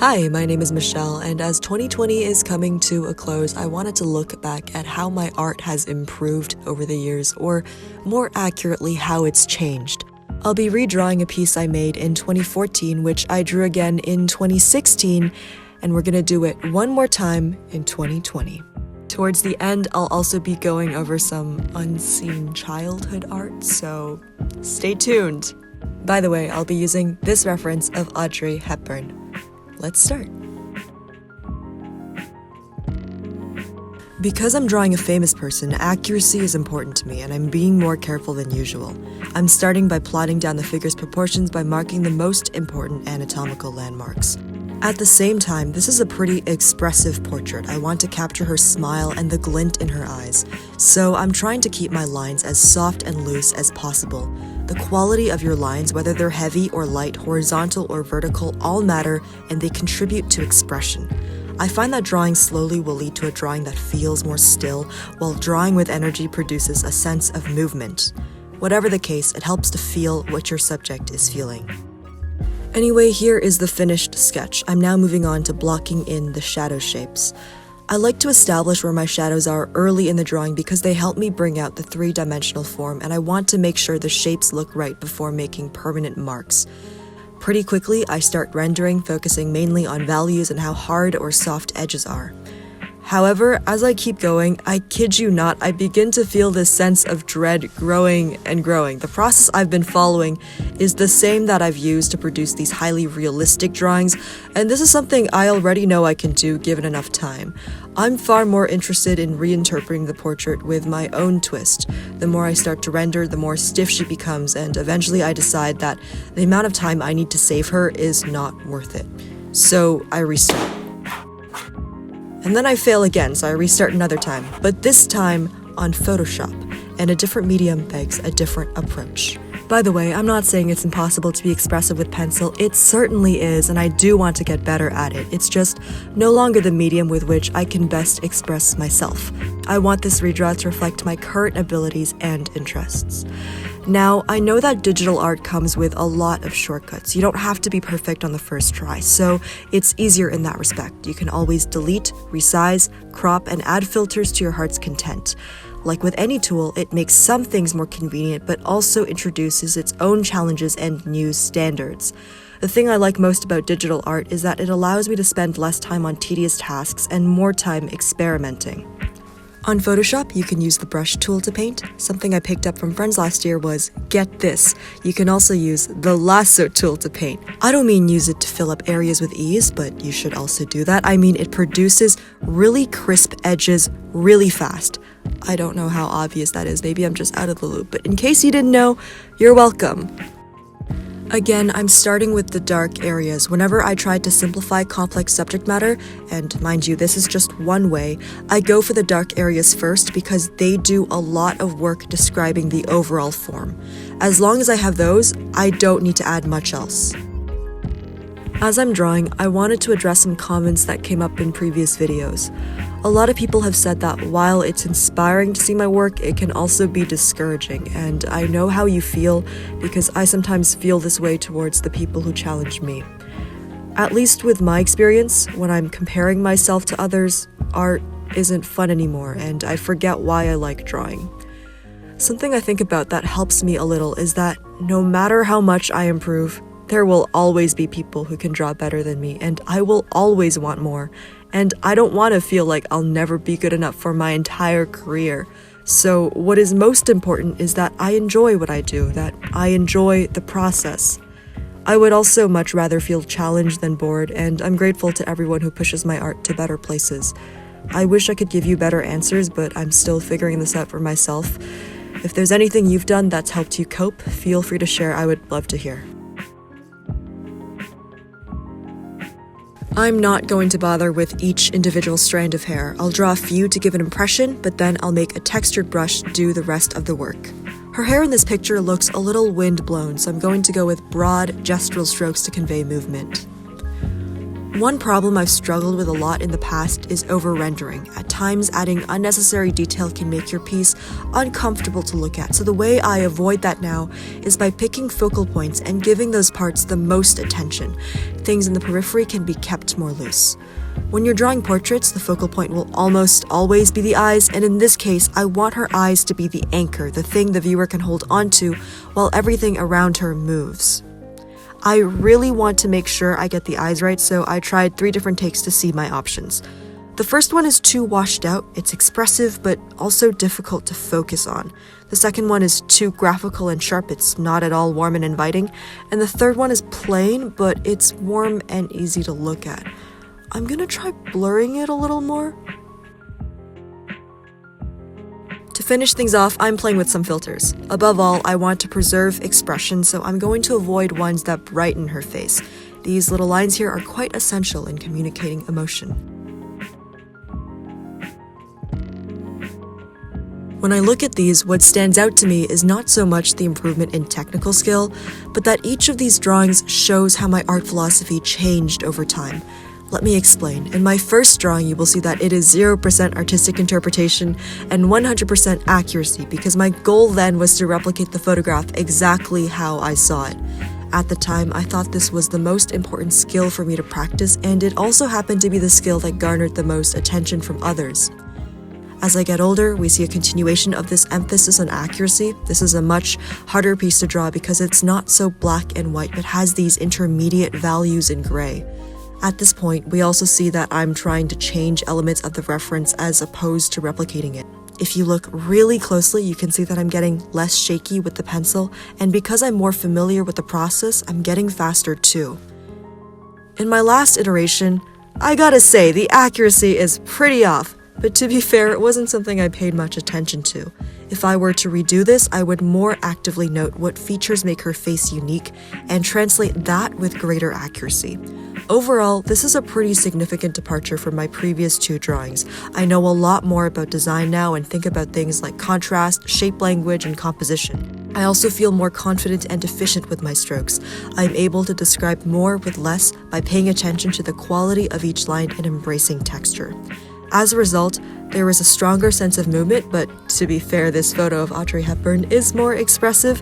Hi, my name is Michelle, and as 2020 is coming to a close, I wanted to look back at how my art has improved over the years, or more accurately, how it's changed. I'll be redrawing a piece I made in 2014, which I drew again in 2016, and we're gonna do it one more time in 2020. Towards the end, I'll also be going over some unseen childhood art, so stay tuned. By the way, I'll be using this reference of Audrey Hepburn. Let's start. Because I'm drawing a famous person, accuracy is important to me, and I'm being more careful than usual. I'm starting by plotting down the figure's proportions by marking the most important anatomical landmarks. At the same time, this is a pretty expressive portrait. I want to capture her smile and the glint in her eyes, so I'm trying to keep my lines as soft and loose as possible. The quality of your lines, whether they're heavy or light, horizontal or vertical, all matter, and they contribute to expression. I find that drawing slowly will lead to a drawing that feels more still, while drawing with energy produces a sense of movement. Whatever the case, it helps to feel what your subject is feeling. Anyway, here is the finished sketch. I'm now moving on to blocking in the shadow shapes. I like to establish where my shadows are early in the drawing because they help me bring out the three-dimensional form, and I want to make sure the shapes look right before making permanent marks. Pretty quickly, I start rendering, focusing mainly on values and how hard or soft edges are. However, as I keep going, I kid you not, I begin to feel this sense of dread growing and growing. The process I've been following is the same that I've used to produce these highly realistic drawings, and this is something I already know I can do given enough time. I'm far more interested in reinterpreting the portrait with my own twist. The more I start to render, the more stiff she becomes, and eventually I decide that the amount of time I need to save her is not worth it. So I restart. And then I fail again, so I restart another time, but this time on Photoshop, and a different medium begs a different approach. By the way, I'm not saying it's impossible to be expressive with pencil. It certainly is, and I do want to get better at it. It's just no longer the medium with which I can best express myself. I want this redraw to reflect my current abilities and interests. Now, I know that digital art comes with a lot of shortcuts. You don't have to be perfect on the first try, so it's easier in that respect. You can always delete, resize, crop, and add filters to your heart's content. Like with any tool, it makes some things more convenient, but also introduces its own challenges and new standards. The thing I like most about digital art is that it allows me to spend less time on tedious tasks and more time experimenting. On Photoshop, you can use the brush tool to paint. Something I picked up from friends last year was, get this, you can also use the lasso tool to paint. I don't mean use it to fill up areas with ease, but you should also do that. I mean it produces really crisp edges really fast. I don't know how obvious that is, maybe I'm just out of the loop, but in case you didn't know, you're welcome. Again, I'm starting with the dark areas. Whenever I try to simplify complex subject matter, and mind you, this is just one way, I go for the dark areas first because they do a lot of work describing the overall form. As long as I have those, I don't need to add much else. As I'm drawing, I wanted to address some comments that came up in previous videos. A lot of people have said that while it's inspiring to see my work, it can also be discouraging, and I know how you feel because I sometimes feel this way towards the people who challenge me. At least with my experience, when I'm comparing myself to others, art isn't fun anymore, and I forget why I like drawing. Something I think about that helps me a little is that no matter how much I improve, there will always be people who can draw better than me, and I will always want more. And I don't want to feel like I'll never be good enough for my entire career. So what is most important is that I enjoy what I do, that I enjoy the process. I would also much rather feel challenged than bored, and I'm grateful to everyone who pushes my art to better places. I wish I could give you better answers, but I'm still figuring this out for myself. If there's anything you've done that's helped you cope, feel free to share. I would love to hear. I'm not going to bother with each individual strand of hair. I'll draw a few to give an impression, but then I'll make a textured brush do the rest of the work. Her hair in this picture looks a little wind-blown, so I'm going to go with broad, gestural strokes to convey movement. One problem I've struggled with a lot in the past is over-rendering. At times, adding unnecessary detail can make your piece uncomfortable to look at, so the way I avoid that now is by picking focal points and giving those parts the most attention. Things in the periphery can be kept more loose. When you're drawing portraits, the focal point will almost always be the eyes, and in this case, I want her eyes to be the anchor, the thing the viewer can hold onto while everything around her moves. I really want to make sure I get the eyes right, so I tried 3 different takes to see my options. The first one is too washed out. It's expressive, but also difficult to focus on. The second one is too graphical and sharp. It's not at all warm and inviting. And the third one is plain, but it's warm and easy to look at. I'm gonna try blurring it a little more. To finish things off, I'm playing with some filters. Above all, I want to preserve expression, so I'm going to avoid ones that brighten her face. These little lines here are quite essential in communicating emotion. When I look at these, what stands out to me is not so much the improvement in technical skill, but that each of these drawings shows how my art philosophy changed over time. Let me explain. In my first drawing, you will see that it is 0% artistic interpretation and 100% accuracy, because my goal then was to replicate the photograph exactly how I saw it. At the time, I thought this was the most important skill for me to practice, and it also happened to be the skill that garnered the most attention from others. As I get older, we see a continuation of this emphasis on accuracy. This is a much harder piece to draw because it's not so black and white, but has these intermediate values in gray. At this point, we also see that I'm trying to change elements of the reference as opposed to replicating it. If you look really closely, you can see that I'm getting less shaky with the pencil, and because I'm more familiar with the process, I'm getting faster too. In my last iteration, I gotta say, the accuracy is pretty off. But to be fair, it wasn't something I paid much attention to. If I were to redo this, I would more actively note what features make her face unique and translate that with greater accuracy. Overall, this is a pretty significant departure from my previous 2 drawings. I know a lot more about design now and think about things like contrast, shape language, and composition. I also feel more confident and efficient with my strokes. I'm able to describe more with less by paying attention to the quality of each line and embracing texture. As a result, there is a stronger sense of movement, but to be fair, this photo of Audrey Hepburn is more expressive.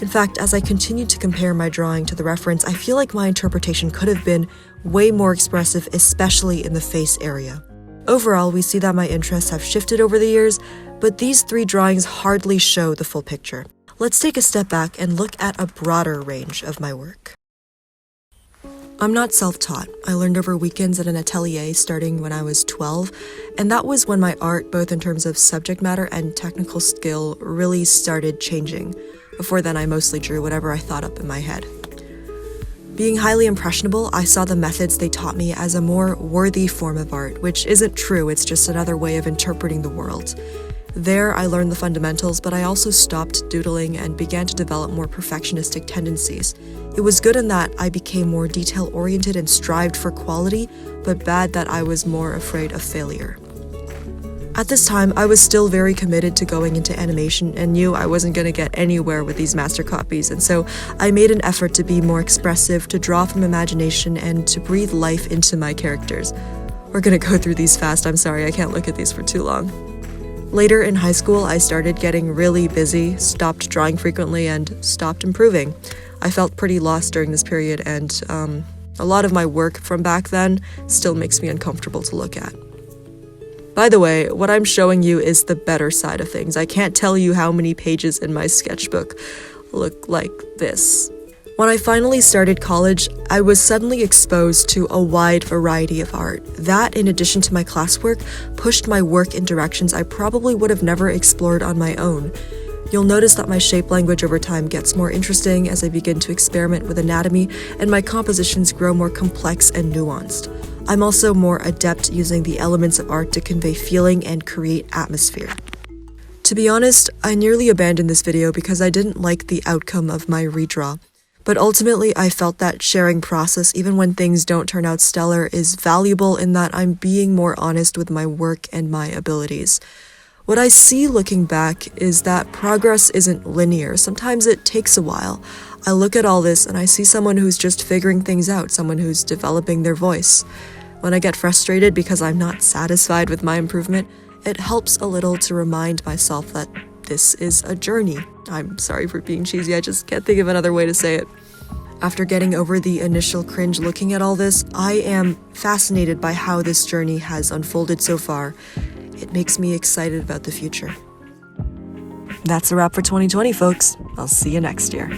In fact, as I continue to compare my drawing to the reference, I feel like my interpretation could have been way more expressive, especially in the face area. Overall, we see that my interests have shifted over the years, but these 3 drawings hardly show the full picture. Let's take a step back and look at a broader range of my work. I'm not self-taught. I learned over weekends at an atelier starting when I was 12, and that was when my art, both in terms of subject matter and technical skill, really started changing. Before then, I mostly drew whatever I thought up in my head. Being highly impressionable, I saw the methods they taught me as a more worthy form of art, which isn't true, it's just another way of interpreting the world. There, I learned the fundamentals, but I also stopped doodling and began to develop more perfectionistic tendencies. It was good in that I became more detail-oriented and strived for quality, but bad that I was more afraid of failure. At this time, I was still very committed to going into animation and knew I wasn't going to get anywhere with these master copies, and so I made an effort to be more expressive, to draw from imagination, and to breathe life into my characters. We're going to go through these fast, I'm sorry, I can't look at these for too long. Later in high school, I started getting really busy, stopped drawing frequently, and stopped improving. I felt pretty lost during this period, and a lot of my work from back then still makes me uncomfortable to look at. By the way, what I'm showing you is the better side of things. I can't tell you how many pages in my sketchbook look like this. When I finally started college, I was suddenly exposed to a wide variety of art. That, in addition to my classwork, pushed my work in directions I probably would have never explored on my own. You'll notice that my shape language over time gets more interesting as I begin to experiment with anatomy, and my compositions grow more complex and nuanced. I'm also more adept using the elements of art to convey feeling and create atmosphere. To be honest, I nearly abandoned this video because I didn't like the outcome of my redraw. But ultimately, I felt that sharing process, even when things don't turn out stellar, is valuable in that I'm being more honest with my work and my abilities. What I see looking back is that progress isn't linear. Sometimes it takes a while. I look at all this and I see someone who's just figuring things out, someone who's developing their voice. When I get frustrated because I'm not satisfied with my improvement, it helps a little to remind myself that this is a journey. I'm sorry for being cheesy, I just can't think of another way to say it. After getting over the initial cringe looking at all this, I am fascinated by how this journey has unfolded so far. It makes me excited about the future. That's a wrap for 2020, folks. I'll see you next year.